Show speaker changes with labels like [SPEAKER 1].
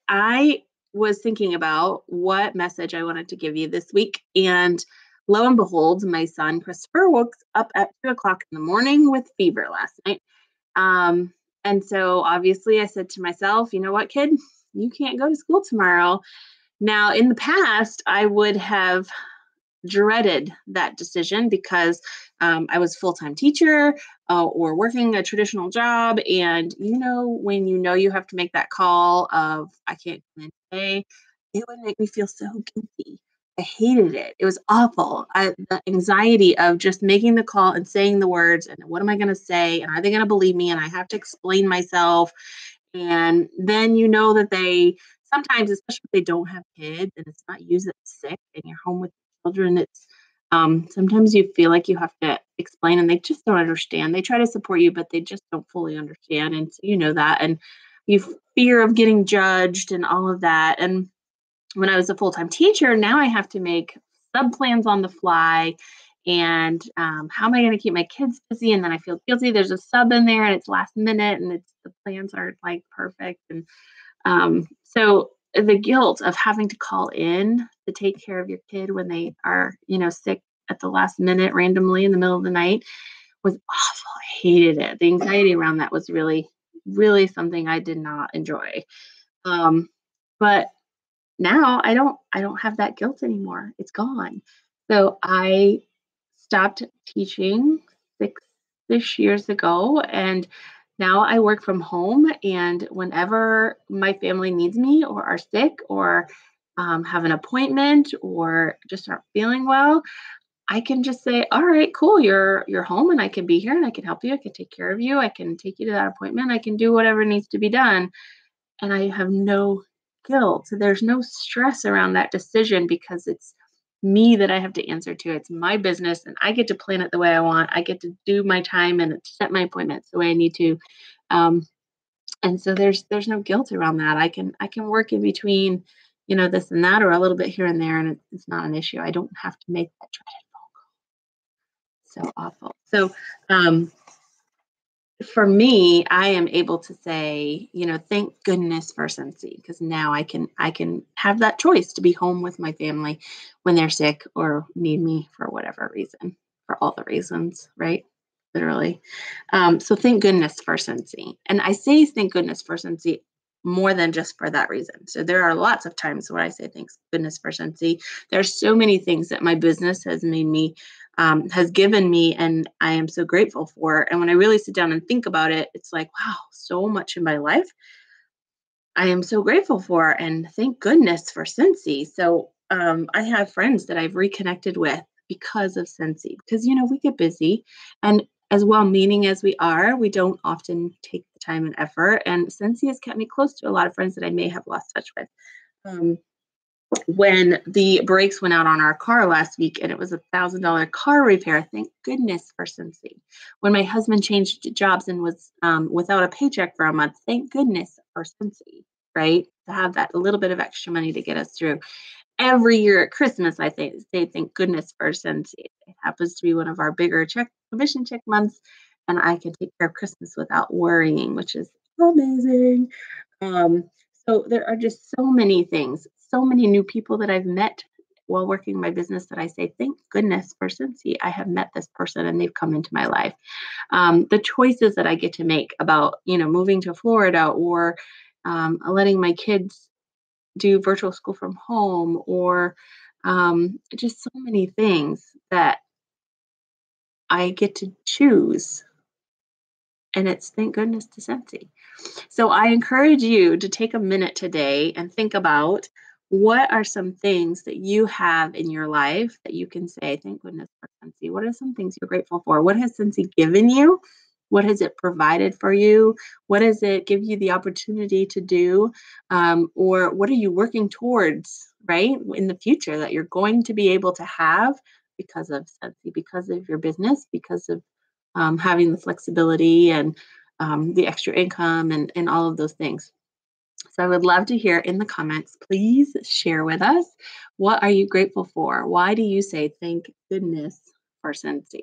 [SPEAKER 1] I was thinking about what message I wanted to give you this week. And lo and behold, my son Christopher woke up at 2 o'clock in the morning with fever last night. Um, and so obviously I said to myself, you know what, kid, you can't go to school tomorrow. Now, in the past, I would have dreaded that decision because I was a full-time teacher or working a traditional job. And when you know you have to make that call of I can't come in today, it would make me feel so guilty. I hated it. It was awful. The anxiety of just making the call and saying the words and what am I going to say? And are they going to believe me? And I have to explain myself. And then that they sometimes, especially if they don't have kids and it's not you that's sick and you're home with children, it's sometimes you feel like you have to explain and they just don't understand. They try to support you, but they just don't fully understand. And so that, and you fear of getting judged and all of that. And when I was a full-time teacher, now I have to make sub plans on the fly. And how am I going to keep my kids busy? And then I feel guilty. There's a sub in there and it's last minute and the plans aren't like perfect. And so the guilt of having to call in to take care of your kid when they are, sick at the last minute randomly in the middle of the night was awful. I hated it. The anxiety around that was really, really something I did not enjoy. But now I don't have that guilt anymore. It's gone. So I stopped teaching 6-ish years ago, and now I work from home. And whenever my family needs me or are sick or have an appointment or just aren't feeling well, I can just say, all right, cool, you're home and I can be here and I can help you. I can take care of you. I can take you to that appointment. I can do whatever needs to be done. And I have no guilt. There's no stress around that decision because it's me that I have to answer to. It's my business and I get to plan it the way I want. I get to do my time and set my appointments the way I need to. Um, and so there's no guilt around that. I can work in between, this and that or a little bit here and there, and it's not an issue. I don't have to make that dreaded phone call. So awful. So for me, I am able to say, thank goodness for Scentsy because now I can have that choice to be home with my family when they're sick or need me for whatever reason, for all the reasons, right? Literally. So thank goodness for Scentsy. And I say thank goodness for Scentsy more than just for that reason. So there are lots of times where I say thanks goodness for Scentsy. There's so many things that my business has given me, and I am so grateful for. And when I really sit down and think about it, it's like, wow, so much in my life I am so grateful for, and thank goodness for Scentsy. So I have friends that I've reconnected with because of Scentsy, because we get busy, and as well-meaning as we are, we don't often take the time and effort. And Scentsy has kept me close to a lot of friends that I may have lost touch with. Um, when the brakes went out on our car last week and it was $1,000 car repair, thank goodness for Scentsy. When my husband changed jobs and was without a paycheck for a month, thank goodness for Scentsy, right? To have that a little bit of extra money to get us through. Every year at Christmas, I say thank goodness for Scentsy. It happens to be one of our bigger commission check months, and I can take care of Christmas without worrying, which is amazing. Um, so there are just so many things, so many new people that I've met while working my business that I say, thank goodness for Scentsy. I have met this person and they've come into my life. The choices that I get to make about, moving to Florida or letting my kids do virtual school from home or just so many things that I get to choose. And it's thank goodness to Scentsy. So I encourage you to take a minute today and think about what are some things that you have in your life that you can say, thank goodness for Scentsy. What are some things you're grateful for? What has Scentsy given you? What has it provided for you? What does it give you the opportunity to do? Or what are you working towards, right, in the future that you're going to be able to have because of Scentsy, because of your business, because of having the flexibility and the extra income and all of those things. So I would love to hear in the comments, please share with us, what are you grateful for? Why do you say thank goodness for Scentsy?